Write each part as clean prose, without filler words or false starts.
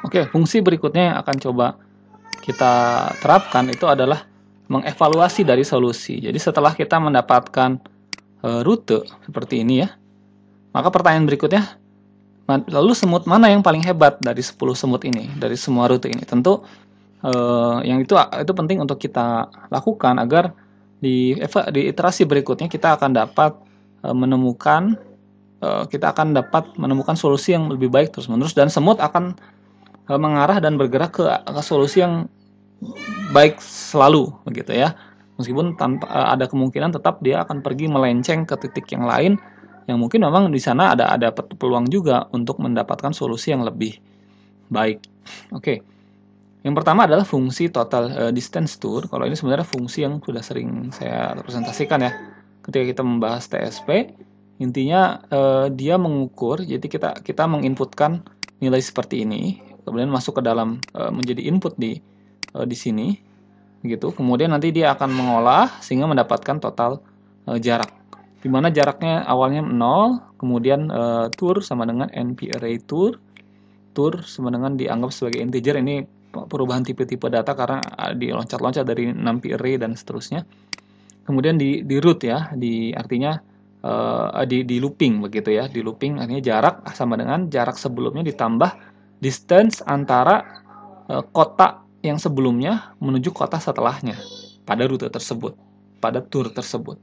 Oke, fungsi berikutnya yang akan coba kita terapkan itu adalah mengevaluasi dari solusi. Jadi setelah kita mendapatkan rute seperti ini ya, maka pertanyaan berikutnya, lalu semut mana yang paling hebat dari 10 semut ini, dari semua rute ini? Tentu yang itu penting untuk kita lakukan agar di iterasi berikutnya kita akan dapat menemukan solusi yang lebih baik terus-menerus, dan semut akan mengarah dan bergerak ke solusi yang baik selalu begitu ya. Meskipun tanpa ada kemungkinan tetap dia akan pergi melenceng ke titik yang lain yang mungkin memang di sana ada peluang juga untuk mendapatkan solusi yang lebih baik. Oke. Yang pertama adalah fungsi total distance tour. Kalau ini sebenarnya fungsi yang sudah sering saya representasikan ya ketika kita membahas TSP. Intinya dia mengukur, jadi kita menginputkan nilai seperti ini, kemudian masuk ke dalam menjadi input di sini gitu. Kemudian nanti dia akan mengolah sehingga mendapatkan total jarak. Di mana jaraknya awalnya 0, kemudian tour sama dengan NP array tour. Tour sama dengan dianggap sebagai integer, ini perubahan tipe-tipe data karena diloncat-loncat dari NumPy array dan seterusnya. Kemudian di root ya, artinya di looping begitu ya. Di looping artinya jarak sama dengan jarak sebelumnya ditambah distance antara kota yang sebelumnya menuju kota setelahnya pada rute tersebut, pada tour tersebut.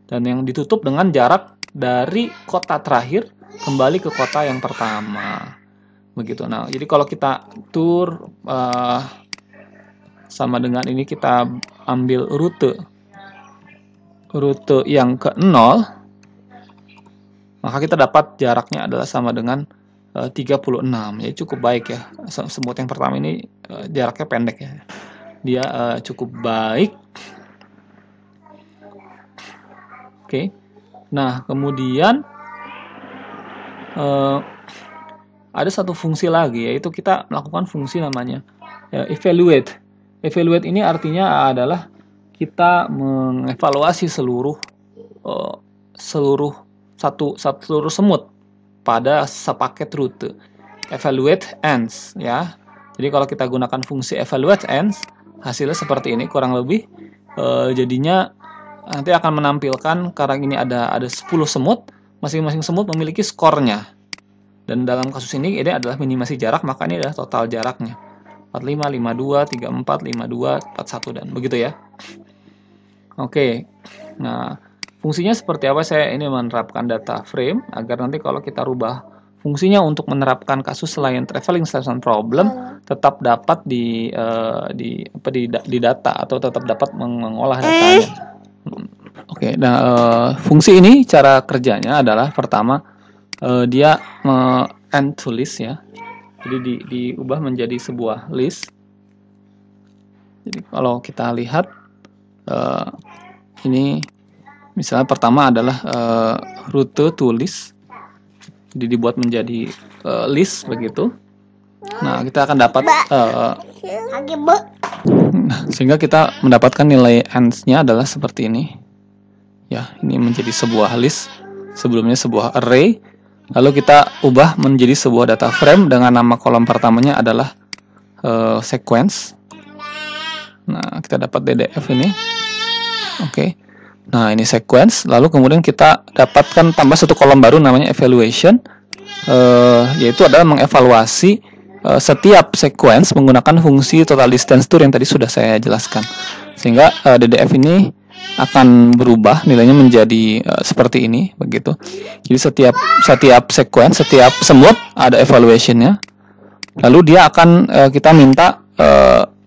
Dan yang ditutup dengan jarak dari kota terakhir kembali ke kota yang pertama. Begitu. Nah, jadi kalau kita tour sama dengan ini, kita ambil rute yang ke-0, maka kita dapat jaraknya adalah sama dengan 36. Jadi cukup baik ya. Semut yang pertama ini jaraknya pendek ya. Dia cukup baik. Oke. Nah, kemudian ada satu fungsi lagi, yaitu kita melakukan fungsi namanya evaluate. Evaluate ini artinya adalah kita mengevaluasi seluruh semut pada sepaket rute. Evaluate ends ya. Jadi kalau kita gunakan fungsi evaluate ends, hasilnya seperti ini kurang lebih. Jadinya nanti akan menampilkan, karena ini ada 10 semut, masing-masing semut memiliki skornya. Dan dalam kasus ini adalah minimasi jarak, maka ini adalah total jaraknya. 45, 52, 34, 52, 41, dan begitu ya. Oke. Nah, fungsinya seperti apa? Saya ini menerapkan data frame agar nanti kalau kita rubah fungsinya untuk menerapkan kasus selain traveling salesman problem tetap dapat di data, atau tetap dapat mengolah datanya. Oke. Nah, fungsi ini cara kerjanya adalah pertama dia end to list ya. Jadi diubah menjadi sebuah list. Jadi kalau kita lihat ini misalnya pertama adalah rute to list. Jadi dibuat menjadi list begitu. Nah, kita akan dapat sehingga kita mendapatkan nilai ends-nya adalah seperti ini. Ya, ini menjadi sebuah list. Sebelumnya sebuah array. Lalu kita ubah menjadi sebuah data frame dengan nama kolom pertamanya adalah sequence. Nah, kita dapat DDF ini. Oke. Nah, ini sequence. Lalu kemudian kita dapatkan tambah satu kolom baru namanya evaluation, yaitu adalah mengevaluasi setiap sequence menggunakan fungsi total distance tour yang tadi sudah saya jelaskan. Sehingga DDF ini akan berubah nilainya menjadi seperti ini begitu. Jadi setiap sequence, setiap semut ada evaluation-nya. Lalu dia akan kita minta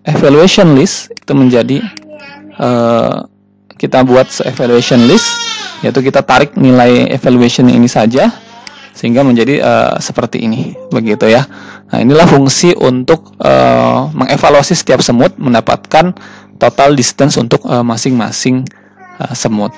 evaluation list itu menjadi kita buat evaluation list, yaitu kita tarik nilai evaluation ini saja sehingga menjadi seperti ini begitu ya. Nah, inilah fungsi untuk mengevaluasi setiap semut, mendapatkan total distance untuk masing-masing semut.